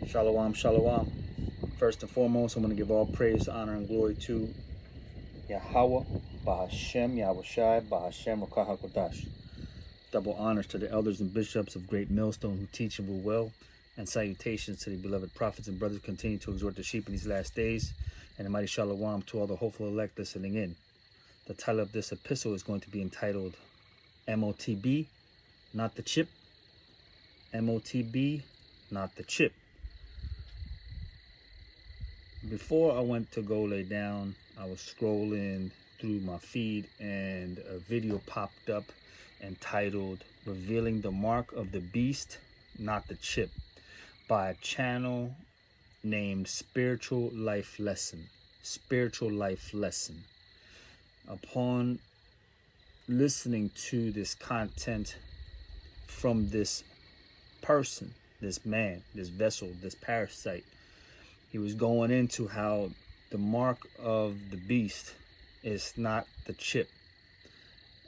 Shalom, shalom. First and foremost, I'm going to give all praise, honor, and glory to Yahweh, Bahashem, Yahushai, Bahashem, Rakah HaKodash. Double honors to the elders and bishops of Great Millstone who teach and will well, and salutations to the beloved prophets and brothers who continue to exhort the sheep in these last days, and a mighty shalom to all the hopeful elect listening in. The title of this epistle is going to be entitled MOTB, Not the Chip. MOTB, Not the Chip. Before I went to go lay down, I was scrolling through my feed and a video popped up entitled Revealing the Mark of the Beast, Not the Chip, by a channel named Spiritual Life Lesson. Spiritual Life Lesson. Upon listening to this content from this person, this man, this vessel, this parasite, he was going into how the mark of the beast is not the chip.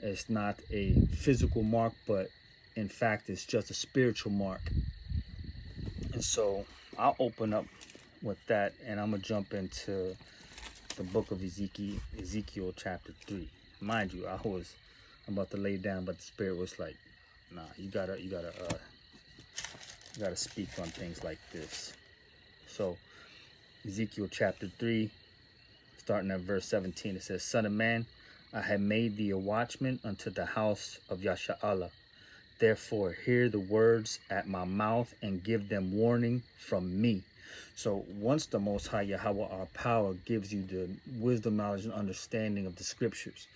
It's not a physical mark, but in fact, it's just a spiritual mark. And so I'll open up with that, and I'm going to jump into the book of Ezekiel chapter 3. Mind you, I'm about to lay down, but the Spirit was like, nah, you gotta speak on things like this. So Ezekiel chapter 3, starting at verse 17, it says, Son of man, I have made thee a watchman unto the house of Yasha'Allah. Therefore hear the words at my mouth and give them warning from me. So once the Most High Yahweh, our power, gives you the wisdom, knowledge, and understanding of the scriptures,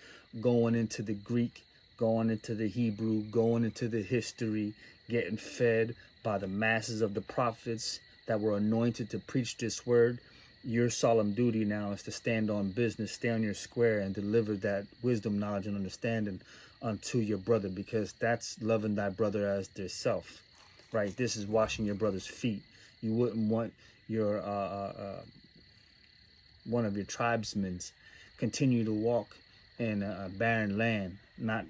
going into the Greek, going into the Hebrew, going into the history, getting fed by the masses of the prophets that were anointed to preach this word, your solemn duty now is to stand on business, stay on your square, and deliver that wisdom, knowledge, and understanding unto your brother, because that's loving thy brother as thyself, right? This is washing your brother's feet. You wouldn't want your one of your tribesmen continue to walk in a barren land, not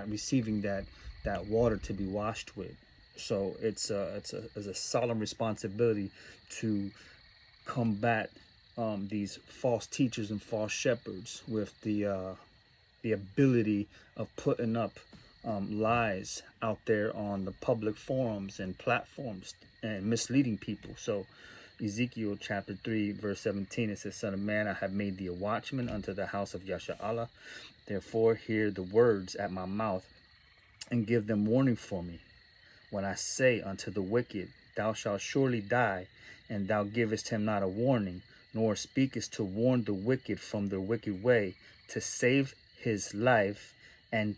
receiving that water to be washed with. So it's a solemn responsibility to combat these false teachers and false shepherds with the ability of putting up lies out there on the public forums and platforms and misleading people. So Ezekiel chapter 3 verse 17, it says, Son of man, I have made thee a watchman unto the house of Yasha'Allah. Therefore hear the words at my mouth and give them warning for me. When I say unto the wicked, thou shalt surely die, and thou givest him not a warning, nor speakest to warn the wicked from their wicked way, to save his life, and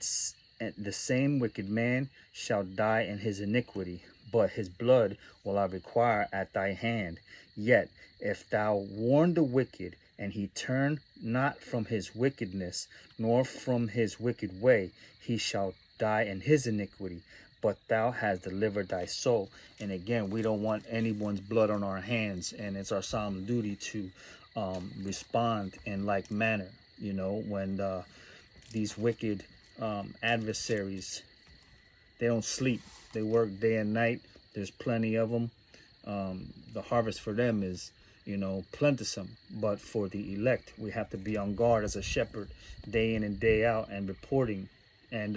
the same wicked man shall die in his iniquity, but his blood will I require at thy hand. Yet if thou warn the wicked, and he turn not from his wickedness, nor from his wicked way, he shall die in his iniquity, but thou hast delivered thy soul. And again, we don't want anyone's blood on our hands, and it's our solemn duty to respond in like manner. You know, when these wicked adversaries, they don't sleep, they work day and night. There's plenty of them. The harvest for them is, you know, plentisome, but for the elect, we have to be on guard as a shepherd day in and day out and reporting. And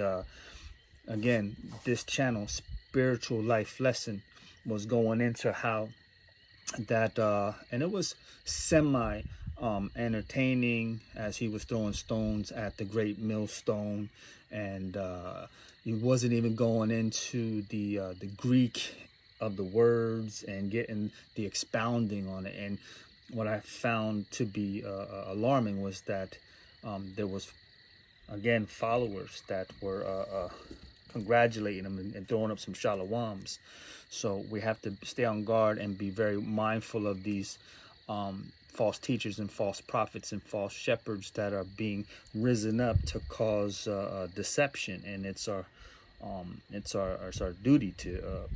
again, this channel, Spiritual Life Lesson, was going into how that and it was semi entertaining as he was throwing stones at the Great Millstone, and he wasn't even going into the Greek of the words and getting the expounding on it. And what I found to be alarming was that there was, again, followers that were congratulating him and throwing up some shalawams. So we have to stay on guard and be very mindful of these false teachers and false prophets and false shepherds that are being risen up to cause deception. And it's our duty to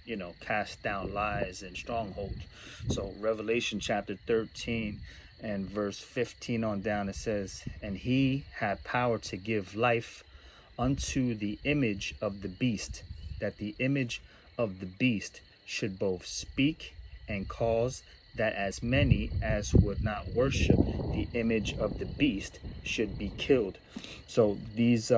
you know, cast down lies and strongholds. So Revelation chapter 13 and verse 15 on down, it says, and he had power to give life unto the image of the beast, that the image of the beast should both speak and cause that as many as would not worship the image of the beast should be killed. So these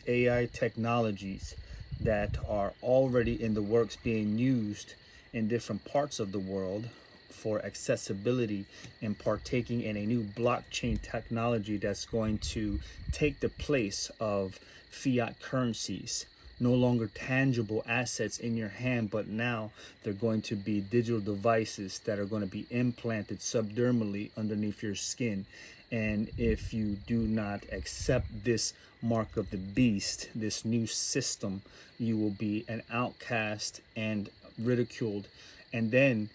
AI technologies that are already in the works being used in different parts of the world for accessibility and partaking in a new blockchain technology that's going to take the place of fiat currencies, no longer tangible assets in your hand, but now they're going to be digital devices that are going to be implanted subdermally underneath your skin. And if you do not accept this mark of the beast, this new system, you will be an outcast and ridiculed. And then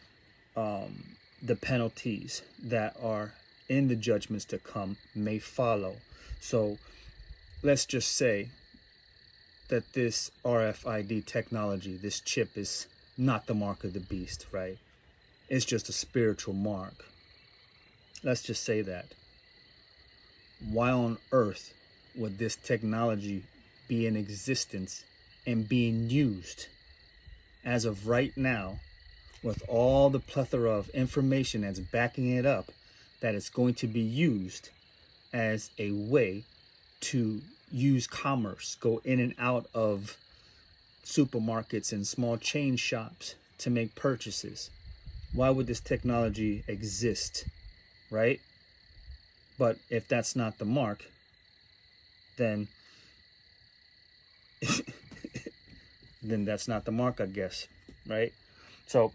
the penalties that are in the judgments to come may follow. So let's just say that this RFID technology, this chip, is not the mark of the beast, right? It's just a spiritual mark. Let's just say that. Why on earth would this technology be in existence and being used as of right now, with all the plethora of information that's backing it up, that it's going to be used as a way to use commerce, go in and out of supermarkets and small chain shops to make purchases? Why would this technology exist, right? But if that's not the mark, then then that's not the mark, I guess, right? So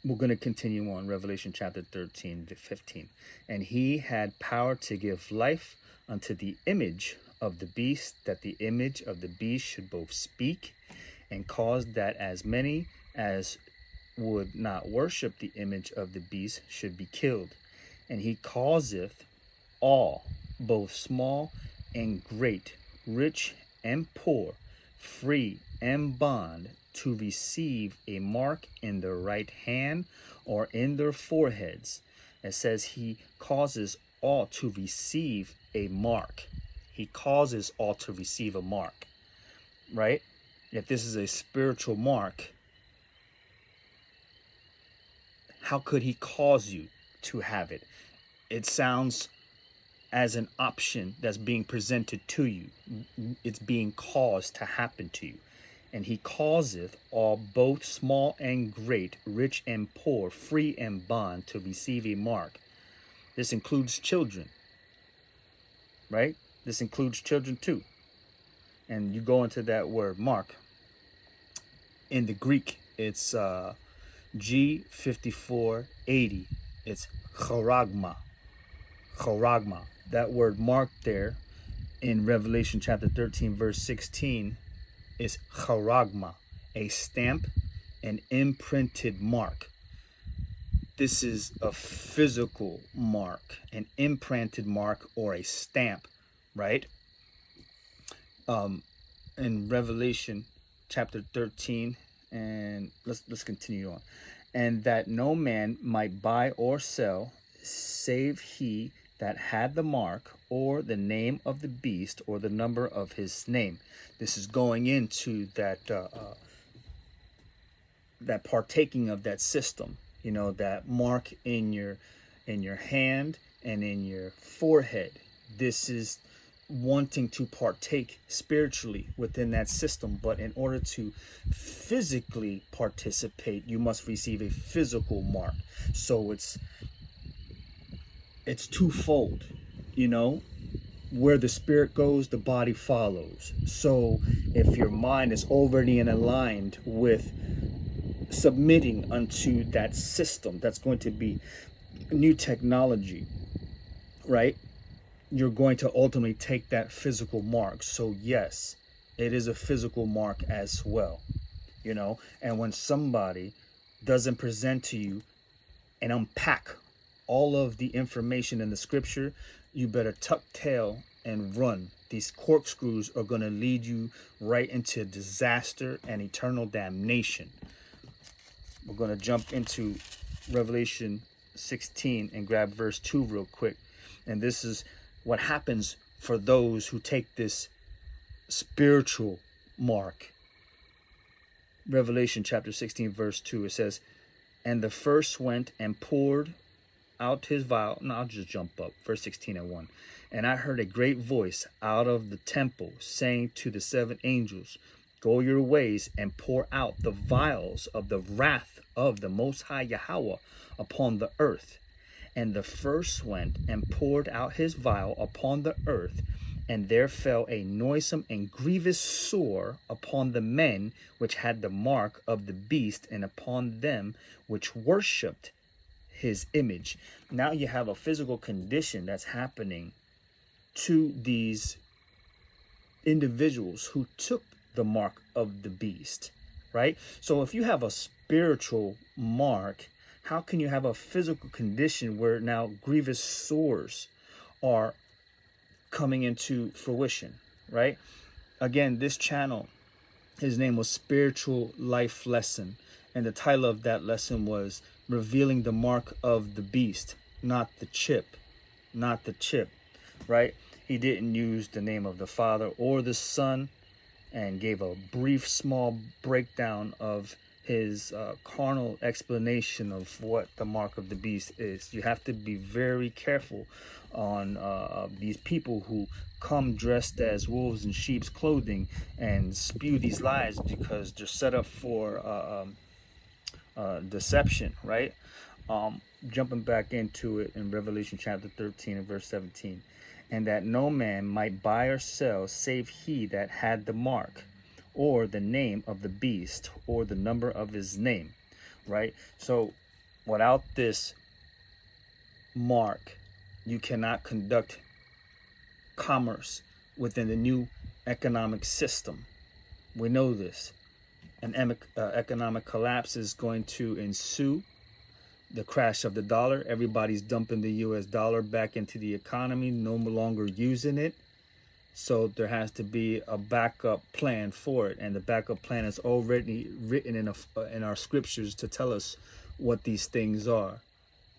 we're going to continue on Revelation chapter 13 to 15. And he had power to give life unto the image of the beast, that the image of the beast should both speak and cause that as many as would not worship the image of the beast should be killed. And he causeth all, both small and great, rich and poor, free and bond, to receive a mark in their right hand or in their foreheads. It says he causes all to receive a mark. He causes all to receive a mark, right? If this is a spiritual mark, how could he cause you to have it? It sounds as an option that's being presented to you. It's being caused to happen to you. And he causeth all, both small and great, rich and poor, free and bond, to receive a mark. This includes children, right? This includes children too. And you go into that word mark. In the Greek, it's G5480. It's charagma. Charagma. That word mark there in Revelation chapter 13, verse 16 is charagma, a stamp, an imprinted mark. This is a physical mark, an imprinted mark, or a stamp, right? In Revelation chapter 13, and let's continue on. And that no man might buy or sell, save he that had the mark, or the name of the beast, or the number of his name. This is going into that that partaking of that system, you know, that mark in your hand and in your forehead. This is wanting to partake spiritually within that system, but in order to physically participate, you must receive a physical mark. So it's twofold, you know. Where the spirit goes, the body follows. So if your mind is already aligned with submitting unto that system that's going to be new technology, right, you're going to ultimately take that physical mark. So yes, it is a physical mark as well, you know. And when somebody doesn't present to you and unpack all of the information in the scripture, you better tuck tail and run. These corkscrews are going to lead you right into disaster and eternal damnation. We're going to jump into Revelation 16 and grab verse 2 real quick. And this is what happens for those who take this spiritual mark Revelation chapter 16, verse 2, it says, and the first went and poured out his vial. No, I'll just jump up. Verse 16 and 1. And I heard a great voice out of the temple saying to the seven angels, go your ways and pour out the vials of the wrath of the Most High Yahweh upon the earth. And the first went and poured out his vial upon the earth, and there fell a noisome and grievous sore upon the men which had the mark of the beast, and upon them which worshipped his image. Now you have a physical condition that's happening to these individuals who took the mark of the beast, right? So if you have a spiritual mark, how can you have a physical condition where now grievous sores are coming into fruition, right? Again, this channel, his name was Spiritual Life Lesson, and the title of that lesson was Revealing the Mark of the Beast, not the chip, right? He didn't use the name of the Father or the Son, and gave a brief, small breakdown of his carnal explanation of what the mark of the beast is. You have to be very careful on these people who come dressed as wolves in sheep's clothing and spew these lies, because they're set up for deception, right? Jumping back into it in Revelation chapter 13 and verse 17. And that no man might buy or sell save he that had the mark, or the name of the beast, or the number of his name, right? So without this mark, you cannot conduct commerce within the new economic system. We know this. An economic collapse is going to ensue. The crash of the dollar, everybody's dumping the US dollar back into the economy, no longer using it. So there has to be a backup plan for it, and the backup plan is already written in our scriptures to tell us what these things are,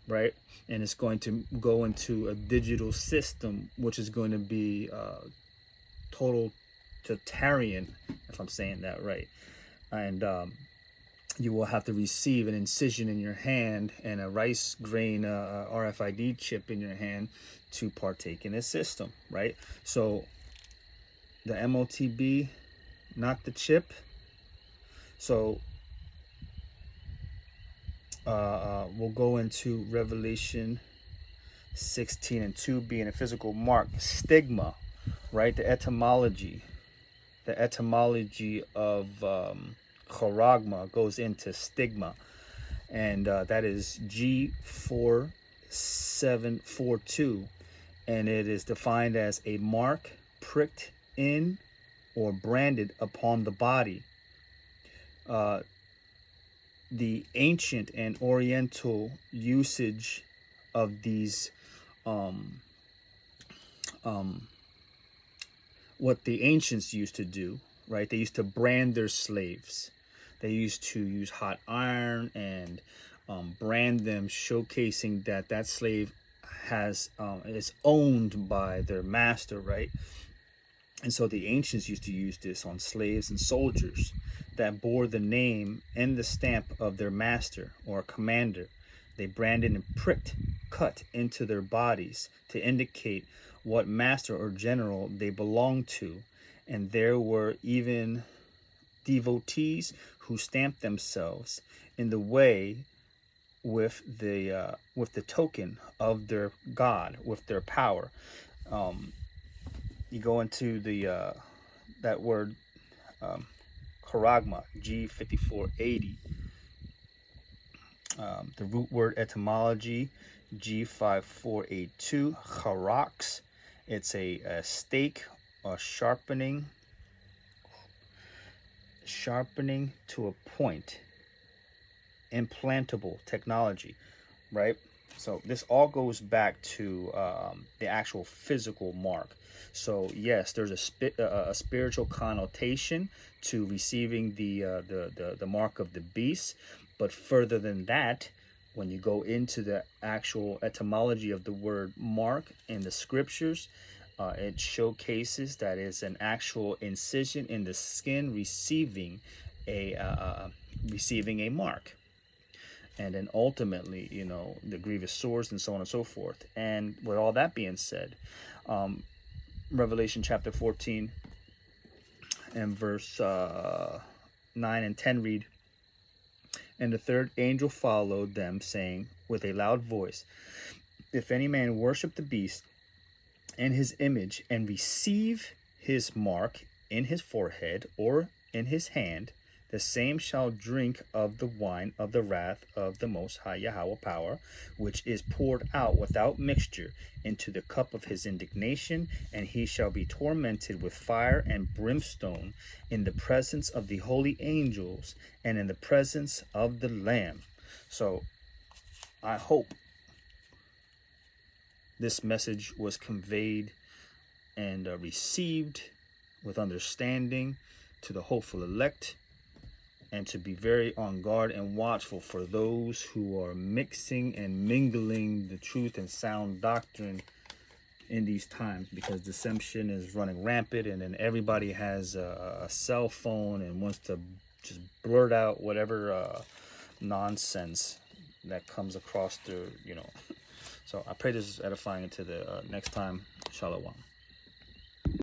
right? And it's going to go into a digital system, which is going to be total totalitarian, if I'm saying that right. And you will have to receive an incision in your hand and a rice grain RFID chip in your hand to partake in this system, right? So the MOTB, not the chip. So we'll go into Revelation 16 and 2 being a physical mark. Stigma, right? The etymology of charagma goes into stigma, and that is G4742, and it is defined as a mark pricked in or branded upon the body. The ancient and oriental usage of these what the ancients used to do, right? They used to brand their slaves. They used to use hot iron and brand them, showcasing that that slave is owned by their master, right? And so the ancients used to use this on slaves and soldiers that bore the name and the stamp of their master or commander. They branded and pricked, cut into their bodies to indicate what master or general they belonged to. And there were even devotees who stamped themselves in the way with the token of their god, with their power. You go into the that word charagma, G5480. The root word etymology, G5482, charax. It's a stake or sharpening to a point. Implantable technology, right? So this all goes back to the actual physical mark. So yes, there's a spiritual connotation to receiving the mark of the beast, but further than that, when you go into the actual etymology of the word mark in the scriptures, it showcases that it's an actual incision in the skin receiving receiving a mark, and then ultimately, you know, the grievous sores and so on and so forth. And with all that being said, Revelation chapter 14 and verse 9 and 10 read, "And the third angel followed them, saying with a loud voice, If any man worship the beast and his image, and receive his mark in his forehead or in his hand, the same shall drink of the wine of the wrath of the Most High Yahweh power, which is poured out without mixture into the cup of his indignation, and he shall be tormented with fire and brimstone in the presence of the holy angels and in the presence of the Lamb." So I hope this message was conveyed and received with understanding to the hopeful elect, and to be very on guard and watchful for those who are mixing and mingling the truth and sound doctrine in these times, because deception is running rampant, and then everybody has a cell phone and wants to just blurt out whatever nonsense that comes across their, you know. So I pray this is edifying. Until the next time. Shalom.